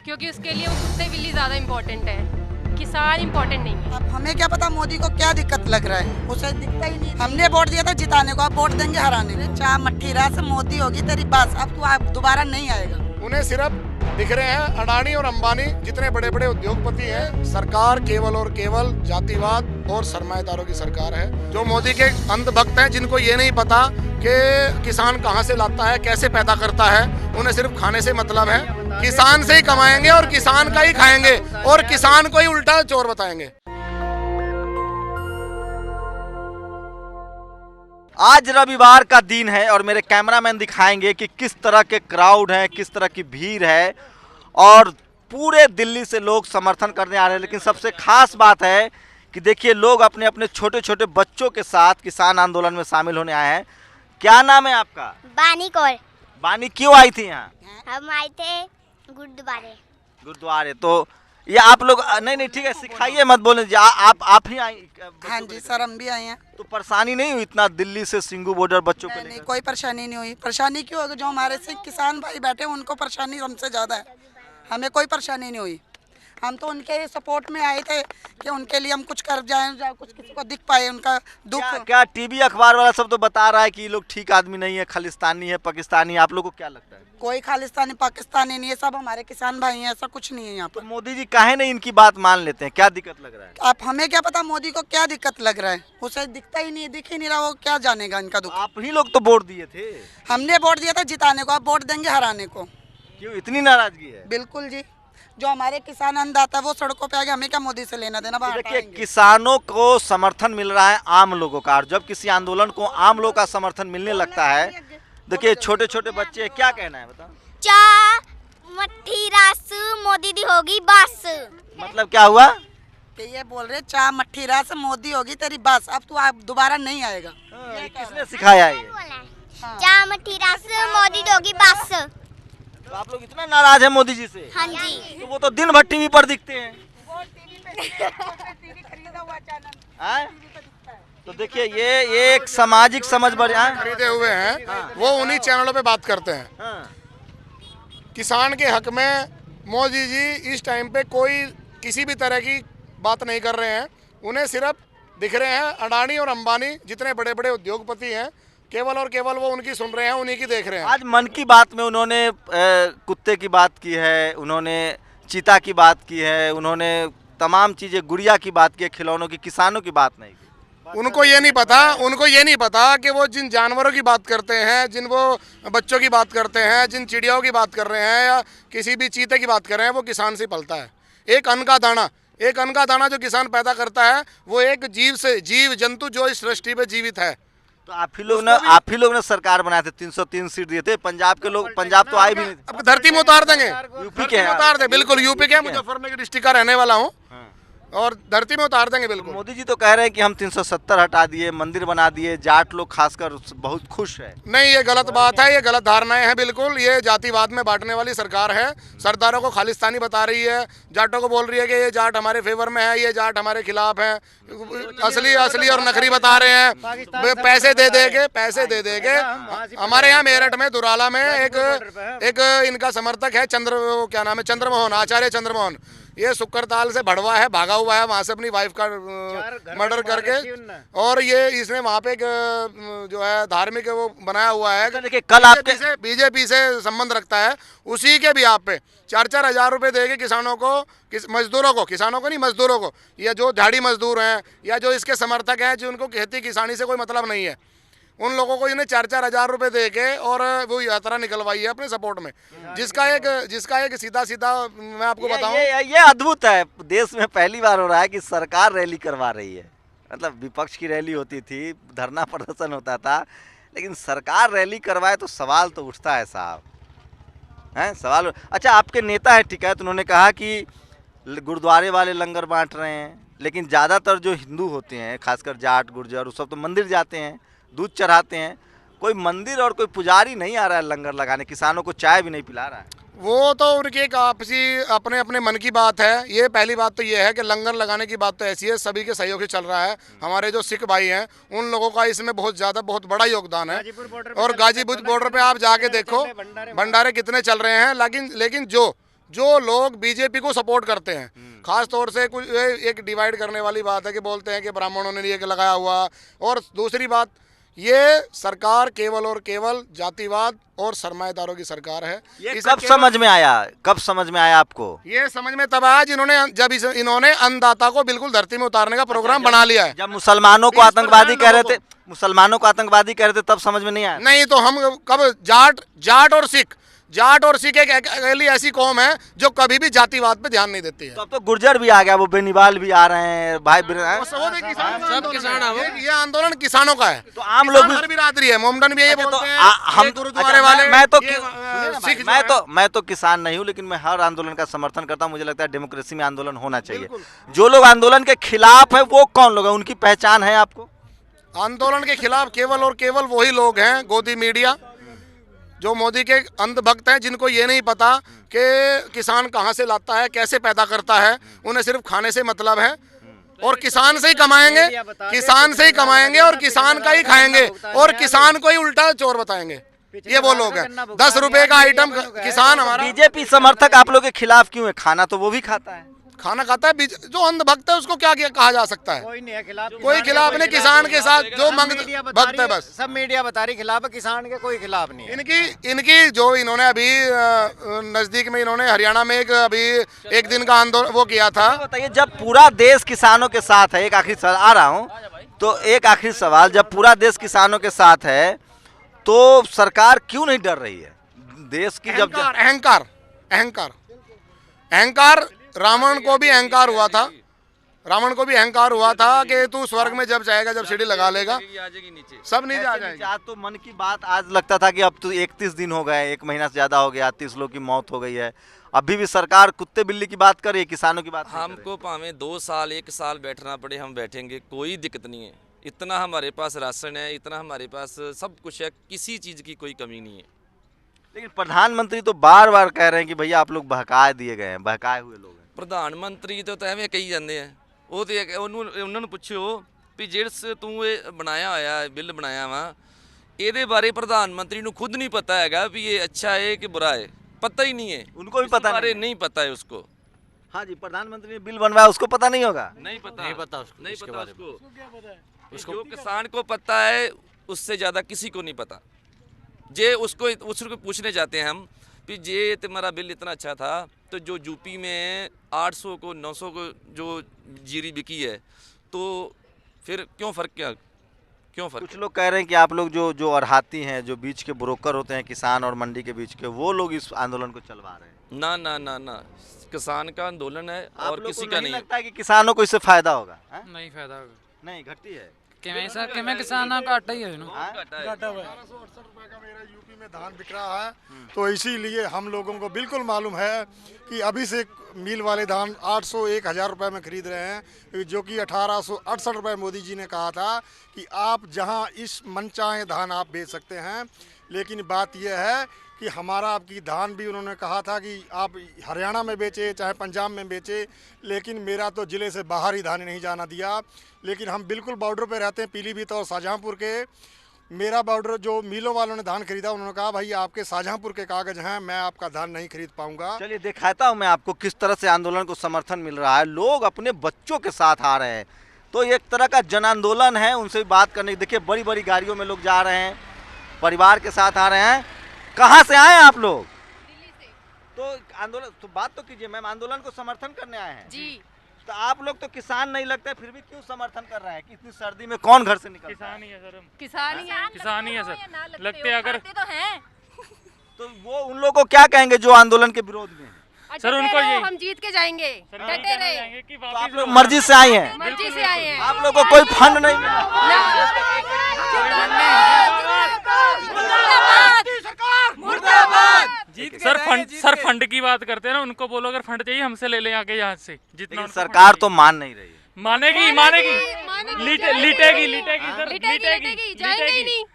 क्योंकि उसके लिए वो कुत्ते बिल्ली ज़्यादा इम्पोर्टेंट है, किसान इम्पोर्टेंट नहीं है। अब हमें क्या पता मोदी को क्या दिक्कत लग रहा है, उसे दिखता ही नहीं। हमने वोट दिया था जिताने को, अब वोट देंगे हराने को। चाह मट्ठी रात से मोदी होगी तेरी बस, अब तू आप दोबारा नहीं आएगा। उन्हें सिर्फ दिख रहे हैं अडानी और अंबानी जितने बड़े बड़े उद्योगपति हैं। सरकार केवल और केवल जातिवाद और सरमाएदारों की सरकार है। जो मोदी के अंधभक्त हैं, जिनको ये नहीं पता कि किसान कहाँ से लाता है, कैसे पैदा करता है, उन्हें सिर्फ खाने से मतलब है। किसान से ही कमाएंगे और किसान का ही खाएंगे और किसान को ही उल्टा चोर बताएंगे। आज रविवार का दिन है और मेरे कैमरामैन दिखाएंगे कि किस तरह के क्राउड है, किस तरह की भीड़ है और पूरे दिल्ली से लोग समर्थन करने आ रहे हैं। लेकिन सबसे खास बात है कि देखिए लोग अपने अपने छोटे छोटे बच्चों के साथ किसान आंदोलन में शामिल होने आए हैं। क्या नाम है आपका? बानी कौर। बानी क्यों आई थी यहाँ? हम आए थे गुरुद्वारे। तो ये आप लोग नहीं ठीक है, सिखाइए मत बोले जी, आप ही आई? हाँ जी सर, हम भी आए हैं। तो परेशानी नहीं हुई इतना दिल्ली से सिंगू बॉर्डर बच्चों को नहीं, लेकर? कोई परेशानी नहीं हुई। परेशानी क्यों होगी? जो हमारे से किसान भाई बैठे हैं उनको परेशानी हमसे ज़्यादा है। हमें कोई परेशानी नहीं हुई। हम तो उनके सपोर्ट में आए थे कि उनके लिए हम कुछ कर जाएं, कुछ किसी को दिख पाए उनका दुख। क्या टीवी अखबार वाला सब तो बता रहा है कि ये लोग ठीक आदमी नहीं है, खालिस्तानी है, पाकिस्तानी है। आप लोग को क्या लगता है? कोई खालिस्तानी पाकिस्तानी नहीं है, सब हमारे किसान भाई हैं, ऐसा कुछ नहीं है यहाँ तो पर। मोदी जी काहे नहीं इनकी बात मान लेते हैं? क्या दिक्कत लग रहा है? आप हमें क्या पता मोदी को क्या दिक्कत लग रहा है, उसे दिखता ही नहीं, दिख ही नहीं रहा, वो क्या जानेगा इनका दुख। आप ही लोग तो वोट दिए थे। हमने वोट दिया था जिताने को, अब वोट देंगे हराने को। क्यों इतनी नाराजगी है? बिल्कुल जी, जो हमारे किसान अन्नदाता है वो सड़कों पे आ गए, हमें क्या मोदी से लेना देना। बाहर देखिए हटाएंगे। किसानों को समर्थन मिल रहा है आम लोगों का, और जब किसी आंदोलन को आम लोगों का समर्थन मिलने लगता है, देखिए छोटे छोटे बच्चे, क्या कहना है बताओ? चा मट्ठी रास मोदी दी होगी बस। मतलब क्या हुआ? कि ये बोल रहे चाह मट्ठी रात से मोदी होगी तेरी बस, अब तू आप दोबारा नहीं आएगा। ये किसने सिखाया ये? चा मट्ठी रास मोदी दी होगी बस। तो आप लोग इतना नाराज है मोदी जी से? हाँ जी। तो वो तो दिन भर टीवी पर दिखते हैं। हैं? तो देखिए ये एक सामाजिक समझ बढ़िया खरीदे हुए हैं, वो उन्हीं चैनलों पे बात करते हैं। किसान के हक में मोदी जी इस टाइम पे कोई किसी भी तरह की बात नहीं कर रहे हैं। उन्हें सिर्फ दिख रहे हैं अडानी और अंबानी जितने बड़े बड़े उद्योगपति हैं, केवल और केवल वो उनकी सुन रहे हैं, उन्हीं की देख रहे हैं। आज मन की बात में उन्होंने कुत्ते की बात की है, उन्होंने चीता की बात की है, उन्होंने तमाम चीज़ें, गुड़िया की बात की है, खिलौनों की, किसानों की बात नहीं की। उनको ये नहीं पता कि वो जिन जानवरों की बात करते हैं, जिन वो बच्चों की बात करते हैं, जिन चिड़ियाओं की बात कर रहे हैं या किसी भी चीते की बात कर रहे हैं, वो किसान से पलता है। एक अन्न का दाना जो किसान पैदा करता है, वो एक जीव जंतु जो इस सृष्टि पे जीवित है। तो आप ही लोग ने सरकार बनाए थे, 303 सीट दिए थे। पंजाब के लोग, पंजाब तो आए भी नहीं। अब धरती में उतार देंगे, यूपी के उतार दे, बिल्कुल यूपी के, मुजफ्फरनगर डिस्ट्रिक्ट का रहने वाला हूँ और धरती में उतार देंगे बिल्कुल। मोदी जी तो कह रहे हैं कि हम 370 हटा दिए, मंदिर बना दिए, जाट लोग खासकर बहुत खुश है। नहीं, ये गलत बात है, ये गलत धारणाएं हैं बिल्कुल। ये जातिवाद में बांटने वाली सरकार है। सरदारों को खालिस्तानी बता रही है, जाटों को बोल रही है कि ये जाट हमारे फेवर में है, ये जाट हमारे खिलाफ है। असली और नकली बता रहे हैं। पैसे दे दे के हमारे यहाँ मेरठ में दुराला में एक इनका समर्थक है, क्या नाम है, चंद्रमोहन, आचार्य चंद्रमोहन। ये सुक्करताल से भड़वा है, भागा हुआ है वहाँ से अपनी वाइफ का मर्डर करके, और ये इसने वहाँ पे जो है धार्मिक वो बनाया हुआ है। देखिए कल आपके बीजेपी से संबंध रखता है, उसी के भी आप पे 4-4 हज़ार रुपये देके किसानों को, मजदूरों को, किसानों को नहीं मजदूरों को, या जो झाड़ी मजदूर हैं या जो इसके समर्थक हैं, जिनको खेती किसानी से कोई मतलब नहीं है, उन लोगों को इन्हें 4-4 हज़ार रुपये दे के और वो यात्रा निकलवाई है अपने सपोर्ट में, जिसका एक सीधा मैं आपको बताऊं, ये अद्भुत है। देश में पहली बार हो रहा है कि सरकार रैली करवा रही है। मतलब विपक्ष की रैली होती थी, धरना प्रदर्शन होता था, लेकिन सरकार रैली करवाए तो सवाल तो उठता है साहब, हैं सवाल। अच्छा, आपके नेता है, ठीक है, तो उन्होंने कहा कि गुरुद्वारे वाले लंगर बांट रहे हैं, लेकिन ज़्यादातर जो हिंदू होते हैं, खासकर जाट गुर्जर, वो सब तो मंदिर जाते हैं, दूध चढ़ाते हैं। कोई मंदिर और कोई पुजारी नहीं आ रहा है लंगर लगाने, किसानों को चाय भी नहीं पिला रहा है। वो तो उनकी एक आपसी अपने अपने मन की बात है। ये पहली बात तो ये है कि लंगर लगाने की बात तो ऐसी है, सभी के सहयोग से चल रहा है। हमारे जो सिख भाई हैं उन लोगों का इसमें बहुत बड़ा योगदान है। और गाजीपुर बॉर्डर पे आप जाके देखो भंडारे कितने चल रहे हैं। लेकिन जो लोग बीजेपी को सपोर्ट करते हैं, खास तौर से कुछ एक डिवाइड करने वाली बात है कि बोलते हैं कि ब्राह्मणों ने ये लगाया हुआ, और दूसरी बात ये सरकार केवल और केवल जातिवाद और सरमाएदारों की सरकार है। ये कब समझ में आया, कब समझ में आया आपको? ये समझ में तब आया जब इन्होंने अन्नदाता को बिल्कुल धरती में उतारने का प्रोग्राम बना लिया है। जब मुसलमानों को आतंकवादी कह रहे थे, मुसलमानों को आतंकवादी कह रहे थे, तब समझ में नहीं आया? नहीं तो हम कब जाट और सिख एक अकेली ऐसी कौम है जो कभी भी जातिवाद पे ध्यान नहीं देती है। तो अब तो गुर्जर भी आ गया, वो बेनीवाल भी आ रहे हैं, भाई सब किसान ये आंदोलन किसानों का है। तो आम लोग भी बिरादरी है, मोमडन भी यही बोलते हैं, हम गुरुद्वारे वाले, मैं तो किसान नहीं हूँ, लेकिन मैं हर आंदोलन का समर्थन करता हूँ। मुझे लगता है डेमोक्रेसी में आंदोलन होना चाहिए। जो लोग आंदोलन के खिलाफ है वो कौन लोग हैं, उनकी पहचान है आपको? आंदोलन के खिलाफ केवल और केवल वही लोग हैं, गोदी मीडिया, जो मोदी के अंधभक्त हैं, जिनको ये नहीं पता कि किसान कहाँ से लाता है, कैसे पैदा करता है। उन्हें सिर्फ खाने से मतलब है और किसान से ही कमाएंगे, और किसान का ही खाएंगे और किसान को ही उल्टा चोर बताएंगे। ये वो लोग हैं। 10 रुपए का आइटम किसान हमारा। बीजेपी समर्थक आप लोग के खिलाफ क्यों है? खाना तो वो भी खाता है, खाना खाता है। जो अंधभक्त है उसको क्या कहा जा सकता है? कोई खिलाफ नहीं, किसान के साथ जो भक्त है बस। सब मीडिया बता रही खिलाफ है, किसान के कोई खिलाफ नहीं है। इनकी जो इन्होंने अभी नजदीक में इन्होंने हरियाणा में एक दिन का आंदोलन वो किया था। बताइए, जब पूरा देश किसानों के साथ है, एक आखिरी सवाल आ रहा हूँ, तो एक आखिरी सवाल, जब पूरा देश किसानों के साथ है तो सरकार क्यों नहीं डर रही है? देश की जब अहंकार रावण को भी अहंकार हुआ था कि तू स्वर्ग में जब जाएगा, जब सीढ़ी लगा लेगा सब नीचे आ जाएंगे। आज तो मन की बात, आज लगता था कि अब तो 31 दिन हो गए, 1 महीना से ज्यादा हो गया, 30 लोग की मौत हो गई है, अभी भी सरकार कुत्ते बिल्ली की बात करे, किसानों की बात नहीं। हमको भावें 2 साल 1 साल बैठना पड़े, हम बैठेंगे, कोई दिक्कत नहीं है। इतना हमारे पास राशन है, इतना हमारे पास सब कुछ है, किसी चीज़ की कोई कमी नहीं है। लेकिन प्रधानमंत्री तो बार बार कह रहे हैं कि भैया आप लोग बहकाए दिए गए हैं, बहकाए हुए लोग हैं। प्रधानमंत्री तो एवं कही जाते हैं, वो तो उन्होंने पूछो भी जिस तू ये बनाया होया बिल बनाया वा, ये बारे प्रधानमंत्री को खुद नहीं पता है भी ये अच्छा है कि बुरा है, पता ही नहीं है। उनको भी पता नहीं पता है उसको। हाँ जी, प्रधानमंत्री ने बिल बनवाया, उसको पता नहीं होगा? नहीं पता उसको। जो किसान को पता है उससे ज़्यादा किसी को नहीं पता। जे उसको पूछने जाते हैं हम कि जे तुम्हारा बिल इतना अच्छा था, तो जो यूपी में 800 को 900 को जो जीरी बिकी है, तो फिर क्यों फ़र्क? कुछ लोग कह रहे हैं कि आप लोग जो अरहाती हैं, जो बीच के ब्रोकर होते हैं किसान और मंडी के बीच के, वो लोग इस आंदोलन को चलवा रहे हैं। ना, किसान का आंदोलन है और किसी का नहीं लगता है कि किसानों को इससे फायदा होगा? नहीं फायदा होगा, नहीं, घटी है किसानों का घाटा ही है। 1868 रुपए का मेरा यूपी में धान बिक रहा है, तो इसीलिए हम लोगों को बिल्कुल मालूम है कि अभी से मिल वाले धान 800-1000 रुपए में खरीद रहे हैं, जो कि 1868 रुपए मोदी जी ने कहा था कि आप जहां इस मन चाहे धान आप बेच सकते हैं। लेकिन बात यह है कि हमारा आपकी धान भी उन्होंने कहा था कि आप हरियाणा में बेचे चाहे पंजाब में बेचे, लेकिन मेरा तो ज़िले से बाहर ही धान नहीं जाना दिया। लेकिन हम बिल्कुल बॉर्डर पे रहते हैं, पीलीभीत और शाहजहाँपुर के। मेरा बॉर्डर जो मिलों वालों ने धान खरीदा, उन्होंने कहा भाई आपके शाहजहाँपुर के कागज़ हैं, मैं आपका धान नहीं खरीद पाऊंगा। चलिए दिखाता हूँ मैं आपको किस तरह से आंदोलन को समर्थन मिल रहा है। लोग अपने बच्चों के साथ आ रहे हैं, तो एक तरह का जन आंदोलन है। उनसे भी बात करने, देखिए बड़ी बड़ी गाड़ियों में लोग जा रहे हैं, परिवार के साथ आ रहे हैं। कहाँ से आए आप लोग? दिल्ली से। तो आंदोलन, तो बात तो कीजिए मैम, आंदोलन को समर्थन करने आए हैं जी। तो आप लोग तो किसान नहीं लगता है, फिर भी क्यों समर्थन कर रहे हैं कि इतनी सर्दी में कौन घर से निकलता है? किसान ही है सर, किसान ही है सर। लगते अगर तो हैं। तो वो उन लोगों को क्या कहेंगे जो आंदोलन के विरोध में हैं? सर उनको हम जीत के जाएंगे, डटे रहे। कि तो आप लोग मर्जी से आए हैं? मर्जी से आए हैं। आप लोग को कोई फंड नहीं मिला? सर फंड की बात करते हैं ना, उनको बोलो अगर फंड चाहिए हमसे ले लें आके यहाँ से, जितना सरकार तो मान नहीं रही है। मानेगी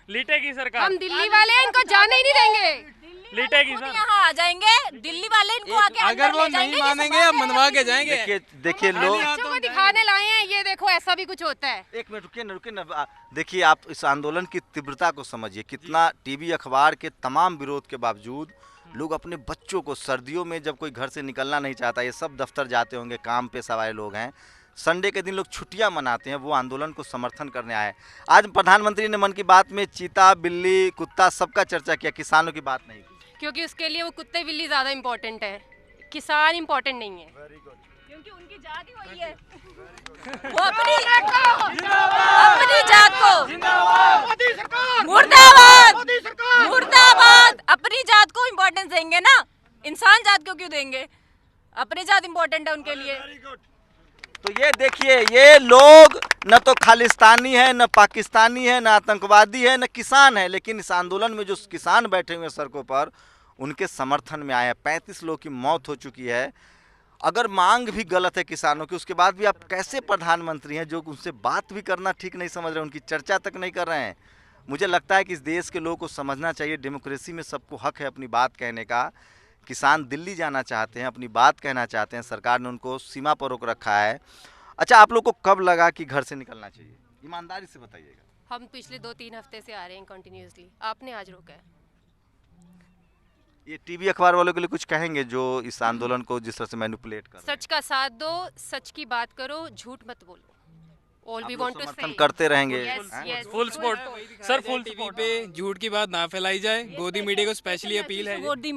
लिटेगी सरकार। हम दिल्ली वाले इनको जाने ही नहीं देंगे। लिटेगी सर, यहाँ आ जाएंगे दिल्ली वाले, इनको आके अगर वो नहीं मानेंगे हम मनवा के जाएंगे। देखिए लोग बच्चों को दिखाने लाए हैं, ये देखो ऐसा भी कुछ होता है। एक मिनट रुकिए ना। देखिए आप इस आंदोलन की तीव्रता को समझिए, कितना टीवी अखबार के तमाम विरोध के बावजूद लोग अपने बच्चों को सर्दियों में जब कोई घर से निकलना नहीं चाहता, ये सब दफ्तर जाते होंगे, काम पे सवाए लोग हैं, संडे के दिन लोग छुट्टियां मनाते हैं, वो आंदोलन को समर्थन करने आए। आज प्रधानमंत्री ने मन की बात में चीता, बिल्ली, कुत्ता सबका चर्चा किया, किसानों की बात नहीं की, क्योंकि उसके लिए वो कुत्ते बिल्ली ज़्यादा इम्पोर्टेंट है, किसान इम्पोर्टेंट नहीं है। क्योंकि उनकी जात ही वही है। वो अपनी जात को मुर्दाबाद मुर्दाबाद अपनी जात को इम्पोर्टेंस देंगे ना, इंसान जात को क्यों देंगे? अपनी जात इम्पोर्टेंट है उनके लिए। तो ये देखिए, ये लोग न तो खालिस्तानी है, न पाकिस्तानी है, न आतंकवादी है, न किसान है, लेकिन इस आंदोलन में जो किसान बैठे हुए सड़कों पर उनके समर्थन में आए हैं। 35 लोगों की मौत हो चुकी है। अगर मांग भी गलत है किसानों की, उसके बाद भी आप कैसे प्रधानमंत्री हैं जो उनसे बात भी करना ठीक नहीं समझ रहे, उनकी चर्चा तक नहीं कर रहे हैं? मुझे लगता है कि इस देश के लोगों को समझना चाहिए, डेमोक्रेसी में सबको हक है अपनी बात कहने का। किसान दिल्ली जाना चाहते हैं, अपनी बात कहना चाहते हैं, सरकार ने उनको सीमा पर रोक रखा है। अच्छा, आप लोग को कब लगा कि घर से निकलना चाहिए? ईमानदारी से बताइएगा। हम पिछले 2-3 हफ्ते से आ रहे हैं कंटिन्यूसली, आपने आज रोका है। ये टीवी अखबार वालों के लिए कुछ कहेंगे जो इस आंदोलन को जिस तरह से मैनिपुलेट कर रहे हैं? सच का साथ दो, सच की बात करो, झूठ मत बोलो। ऑल वी वांट टू समर्थन करते रहेंगे। Full support sir, full TV पे झूठ की बात ना फैलाई जाए। गोदी मीडिया को स्पेशली अपील है। गोदी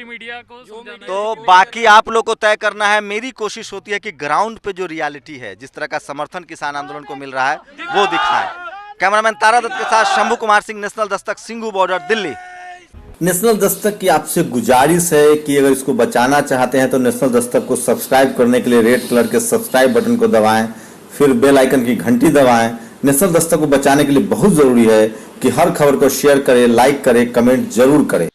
मीडिया को समझाना तो बाकी आप लोग को तय करना है। मेरी कोशिश होती है कि ग्राउंड पे जो रियलिटी है, जिस तरह का समर्थन किसान आंदोलन को मिल रहा है, वो दिखाएं। कैमरामैन तारा दत्त के साथ Shambhu Kumar Singh, national Dastak, Singhu border, Delhi. National Dastak की आपसे गुजारिश है कि अगर इसको बचाना चाहते हैं तो नेशनल दस्तक को सब्सक्राइब करने के लिए रेड कलर के सब्सक्राइब बटन को दबाएं, फिर बेल आइकन की घंटी दबाएं। नेशनल दस्तक को बचाने के लिए बहुत जरूरी है कि हर खबर को शेयर करें, लाइक करें, कमेंट जरूर करें।